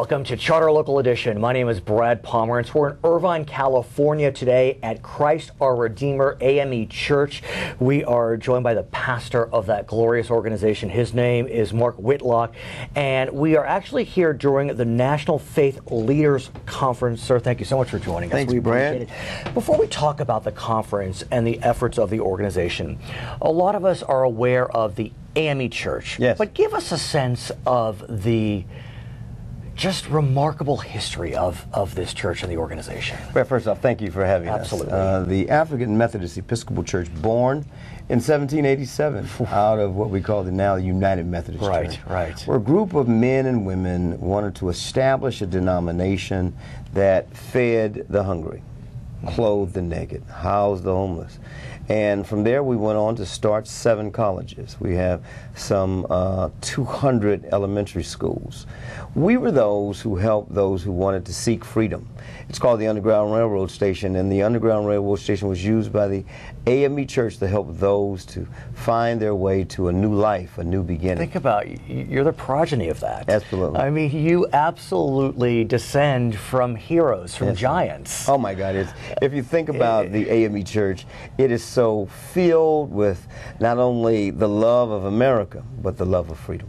Welcome to Charter Local Edition. My name is Brad Pomerance. We're in Irvine, California today at Christ Our Redeemer AME Church. We are joined by the pastor of that glorious organization. His name is Mark Whitlock, and we are actually here during the National Faith Leaders Conference. Sir, thank you so much for joining us. Thanks, we Brad. appreciate it. Before we talk about the conference and the efforts of the organization, a lot of us are aware of the AME Church. Yes. But give us a sense of the just remarkable history of this church and the organization. Well, first off, thank you for having Absolutely. us. The African Methodist Episcopal Church, born in 1787 out of what we call the now United Methodist Church. Right. We're a group of men and women wanted to establish a denomination that fed the hungry, clothed the naked, housed the homeless. And from there we went on to start 7 colleges. We have some 200 elementary schools. We were those who helped those who wanted to seek freedom. It's called the Underground Railroad Station, and the Underground Railroad Station was used by the AME Church to help those to find their way to a new life, a new beginning. Think about, you're the progeny of that. Absolutely. I mean, you absolutely descend from heroes, from giants. Oh my God, if you think about the AME Church, it is so filled with not only the love of America, but the love of freedom.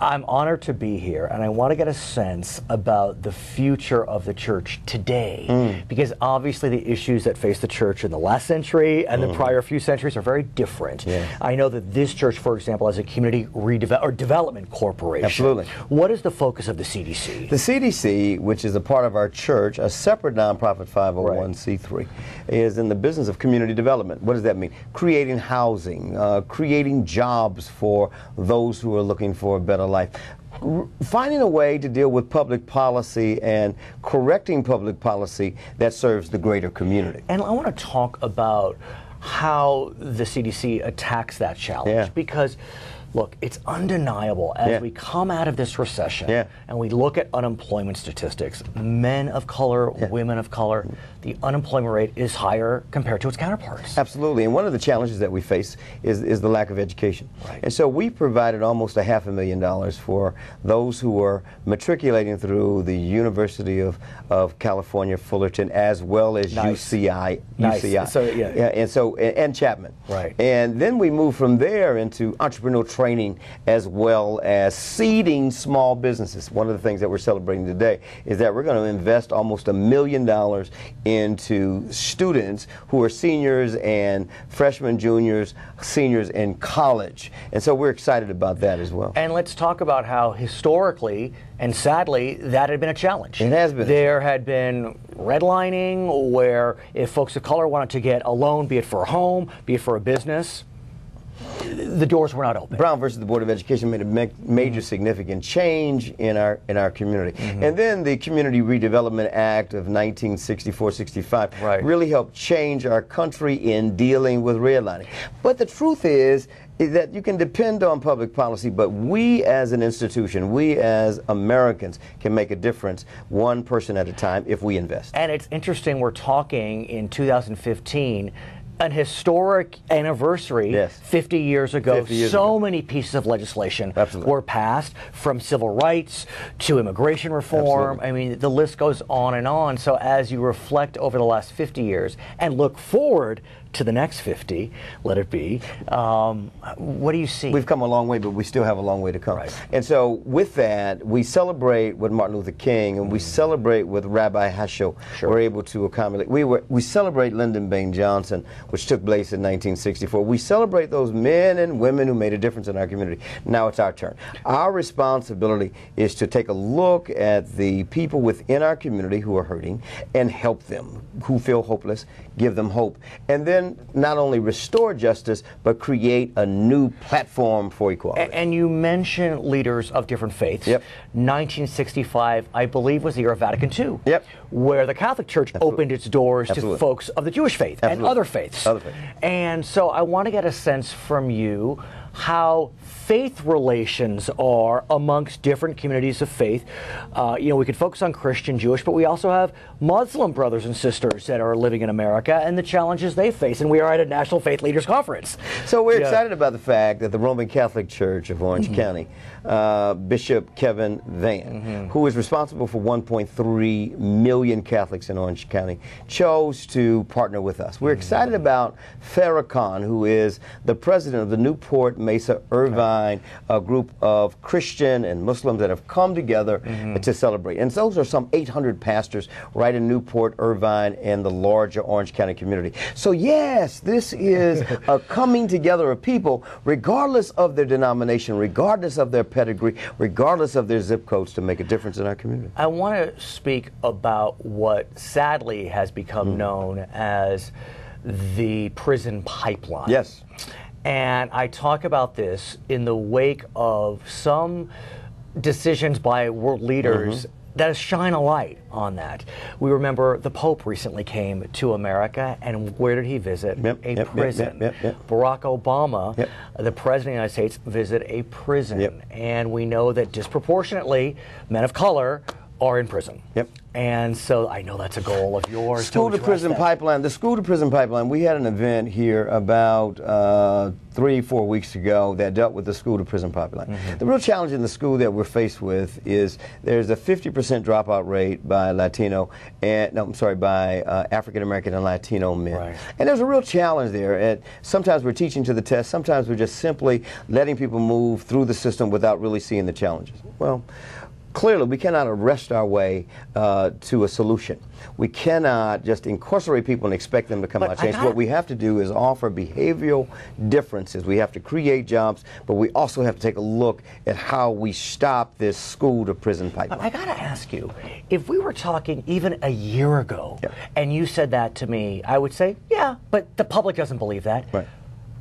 I'm honored to be here, and I want to get a sense about the future of the church today, because obviously the issues that face the church in the last century and the prior few centuries are very different. Yeah. I know that this church, for example, has a community development corporation. Absolutely. What is the focus of the CDC? The CDC, which is a part of our church, a separate nonprofit 501c3, is in the business of community development. What does that mean? Creating housing, creating jobs for those who are looking for a better life. Finding a way to deal with public policy and correcting public policy that serves the greater community. And I want to talk about how the CDC attacks that challenge, because look, it's undeniable as we come out of this recession and we look at unemployment statistics, men of color, women of color, the unemployment rate is higher compared to its counterparts. Absolutely, and one of the challenges that we face is the lack of education. Right. And so we provided almost $500,000 for those who are matriculating through the University of California, Fullerton, as well as UCI. So, and Chapman. Right. And then we move from there into entrepreneurial training as well as seeding small businesses. One of the things that we're celebrating today is that we're going to invest almost $1 million into students who are seniors and freshmen, juniors, seniors in college. And so we're excited about that as well. And let's talk about how historically and sadly that had been a challenge. It has been. There had been redlining where if folks of color wanted to get a loan, be it for a home, be it for a business, the doors were not open. Brown versus the Board of Education made a major significant change in our community. And then the Community Redevelopment Act of 1964-65 really helped change our country in dealing with redlining. But the truth is that you can depend on public policy, but we as an institution, we as Americans can make a difference one person at a time if we invest. And it's interesting, we're talking in 2015, an historic anniversary, 50 years ago. Many pieces of legislation were passed, from civil rights to immigration reform. I mean, the list goes on and on. So as you reflect over the last 50 years and look forward to the next 50, let it be, what do you see? We've come a long way, but we still have a long way to come. Right. And so with that, we celebrate with Martin Luther King, and we celebrate with Rabbi Heschel. We're able to accommodate. We celebrate Lyndon Baines Johnson, which took place in 1964. We celebrate those men and women who made a difference in our community. Now it's our turn. Our responsibility is to take a look at the people within our community who are hurting and help them, who feel hopeless, give them hope. And then not only restore justice, but create a new platform for equality. And you mentioned leaders of different faiths. 1965, I believe, was the year of Vatican II, where the Catholic Church opened its doors to folks of the Jewish faith and other faiths. And so I want to get a sense from you, how faith relations are amongst different communities of faith. We could focus on Christian, Jewish, but we also have Muslim brothers and sisters that are living in America and the challenges they face. And we are at a National Faith Leaders Conference. So we're excited about the fact that the Roman Catholic Church of Orange County, Bishop Kevin Van, who is responsible for 1.3 million Catholics in Orange County, chose to partner with us. We're excited about Farrakhan, who is the president of the Newport Mesa Irvine, a group of Christian and Muslims that have come together to celebrate. And those are some 800 pastors right in Newport, Irvine, and the larger Orange County community. So yes, this is a coming together of people, regardless of their denomination, regardless of their pedigree, regardless of their zip codes, to make a difference in our community. I want to speak about what sadly has become known as the prison pipeline. Yes. And I talk about this in the wake of some decisions by world leaders that shine a light on that. We remember the Pope recently came to America, and where did he visit? A prison. Barack Obama, the President of the United States, visited a prison. And we know that disproportionately men of color are in prison. And so I know that's a goal of yours. School to prison pipeline. The school to prison pipeline, we had an event here about 3-4 weeks ago that dealt with the school to prison pipeline. The real challenge in the school that we're faced with is there's a 50% dropout rate by African American and Latino men. And there's a real challenge there. And sometimes we're teaching to the test, sometimes we're just simply letting people move through the system without really seeing the challenges. Well, clearly, we cannot arrest our way to a solution. We cannot just incarcerate people and expect them to come out change. What we have to do is offer behavioral differences. We have to create jobs, but we also have to take a look at how we stop this school to prison pipeline. I got to ask you, if we were talking even a year ago, and you said that to me, I would say, yeah, but the public doesn't believe that.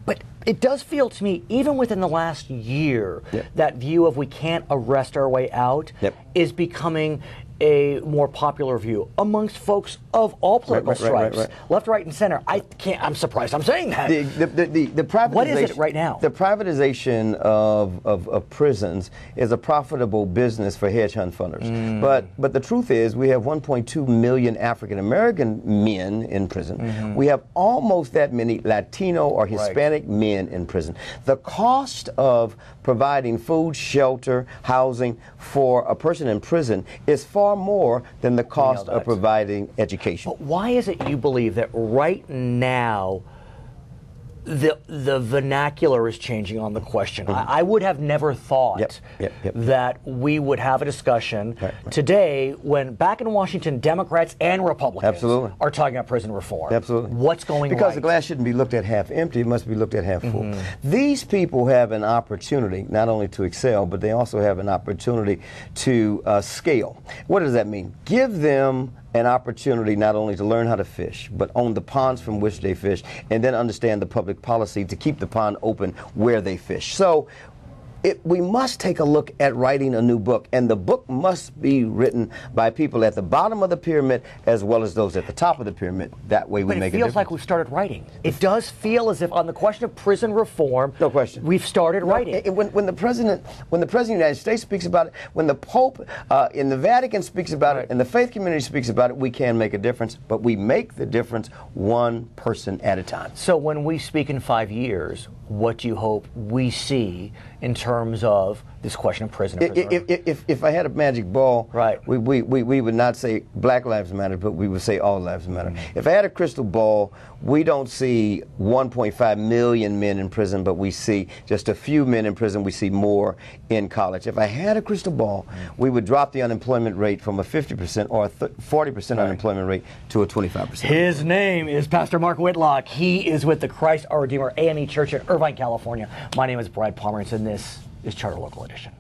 But it does feel to me, even within the last year, that view of we can't arrest our way out is becoming a more popular view amongst folks of all political stripes, left, right, and center. I'm surprised I'm saying that. The privatization, what is it right now? The privatization of prisons is a profitable business for hedge fund funders. But the truth is, we have 1.2 million African American men in prison. We have almost that many Latino or Hispanic men in prison. The cost of providing food, shelter, housing for a person in prison is far more than the cost of providing education. But why is it you believe that right now the vernacular is changing on the question? I would have never thought that we would have a discussion today when back in Washington, Democrats and Republicans are talking about prison reform. What's going on? Because the glass shouldn't be looked at half empty, it must be looked at half full. These people have an opportunity not only to excel, but they also have an opportunity to scale. What does that mean? Give them an opportunity not only to learn how to fish, but own the ponds from which they fish, and then understand the public policy to keep the pond open where they fish. So we must take a look at writing a new book, and the book must be written by people at the bottom of the pyramid as well as those at the top of the pyramid. That way we make a difference. It feels like we've started writing. It does feel as if on the question of prison reform, no question, we've started writing. When the President of the United States speaks about it, when the Pope in the Vatican speaks about it, and the faith community speaks about it, we can make a difference, but we make the difference one person at a time. So when we speak in 5 years, what do you hope we see in terms of this question of prison? If I had a magic ball, we would not say Black Lives Matter, but we would say all lives matter. If I had a crystal ball, we don't see 1.5 million men in prison, but we see just a few men in prison. We see more in college. If I had a crystal ball, we would drop the unemployment rate from a 50% or a 40% unemployment rate to a 25%. His name is Pastor Mark Whitlock. He is with the Christ Our Redeemer AME Church in Irvine, California. My name is Brad Pomerance, and this is Charter Local Edition.